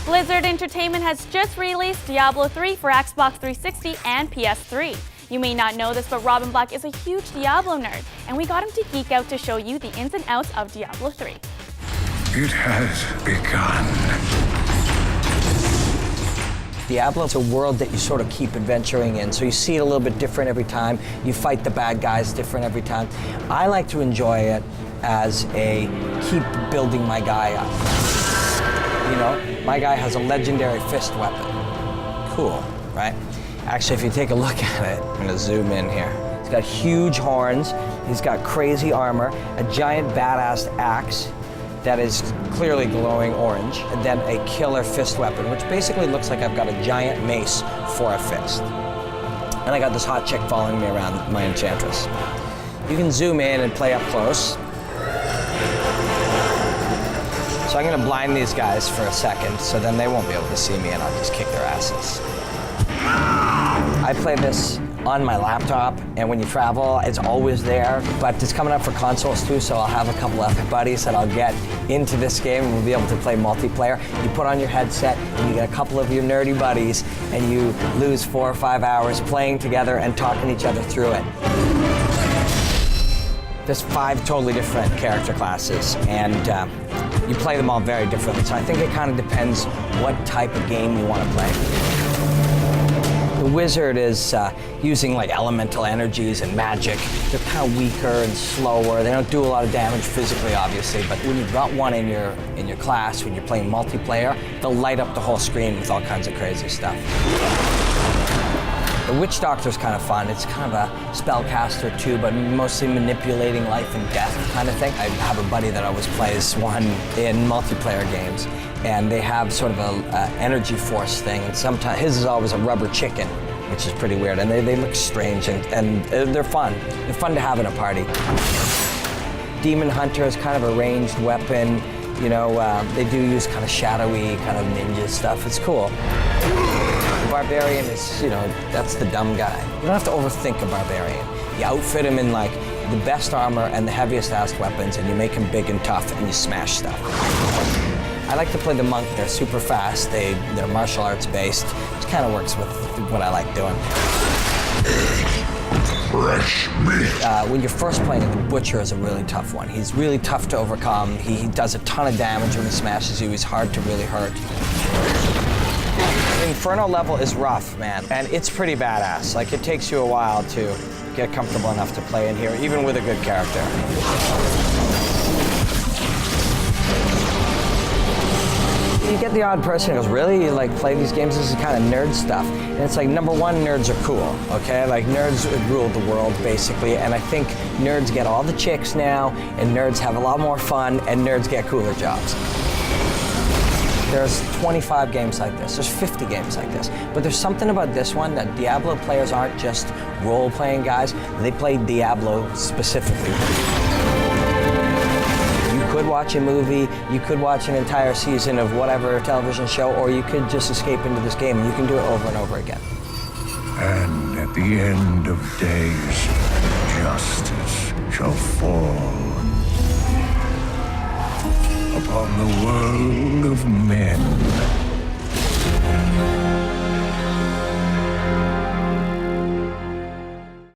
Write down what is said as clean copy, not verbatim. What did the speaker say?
Blizzard Entertainment has just released Diablo 3 for Xbox 360 and PS3. You may not know this, but Robin Black is a huge Diablo nerd, and we got him to geek out to show you the ins and outs of Diablo 3. It has begun. Diablo is a world that you sort of keep adventuring in, so you see it a little bit different every time. You fight the bad guys different every time. I like to enjoy it as a keep building my guy up. You know, my guy has a legendary fist weapon. Cool, right? Actually, if you take a look at it, I'm gonna zoom in here. He's got huge horns, he's got crazy armor, a giant badass axe that is clearly glowing orange, and then a killer fist weapon, which basically looks like I've got a giant mace for a fist. And I got this hot chick following me around, my enchantress. You can zoom in and play up close. So I'm gonna blind these guys for a second, so then they won't be able to see me and I'll just kick their asses. I play this on my laptop, and when you travel, it's always there, but it's coming up for consoles too, so I'll have a couple of buddies that I'll get into this game and we'll be able to play multiplayer. You put on your headset and you get a couple of your nerdy buddies and you lose 4 or 5 hours playing together and talking each other through it. There's 5 totally different character classes, and you play them all very differently, so I think it kind of depends what type of game you want to play. The wizard is using like elemental energies and magic. They're kind of weaker and slower. They don't do a lot of damage physically, obviously, but when you've got one in your class, when you're playing multiplayer, they'll light up the whole screen with all kinds of crazy stuff. The witch doctor's kind of fun. It's kind of a spellcaster too, but mostly manipulating life and death kind of thing. I have a buddy that always plays one in multiplayer games, and they have sort of a energy force thing, and sometimes his is always a rubber chicken, which is pretty weird, and they look strange, and they're fun. They're fun to have in a party. Demon Hunter is kind of a ranged weapon. You know, they do use kind of shadowy, kind of ninja stuff. It's cool. The Barbarian is, you know, that's the dumb guy. You don't have to overthink a Barbarian. You outfit him in like the best armor and the heaviest ass weapons, and you make him big and tough, and you smash stuff. I like to play the monk. They're super fast. They're martial arts based, which kind of works with what I like doing. Fresh meat. When you're first playing it, the butcher is a really tough one. He's really tough to overcome. He does a ton of damage when he smashes you. He's hard to really hurt. Inferno level is rough, man, and it's pretty badass. Like, it takes you a while to get comfortable enough to play in here, even with a good character. You get the odd person who goes, really? You like play these games? This is kind of nerd stuff. And it's like, number one, nerds are cool, okay? Like, nerds rule the world, basically, and I think nerds get all the chicks now, and nerds have a lot more fun, and nerds get cooler jobs. There's 25 games like this, there's 50 games like this, but there's something about this one that Diablo players aren't just role-playing guys, they play Diablo specifically. You could watch a movie, you could watch an entire season of whatever television show, or you could just escape into this game, and you can do it over and over again. And at the end of days, justice shall fall upon the world of men.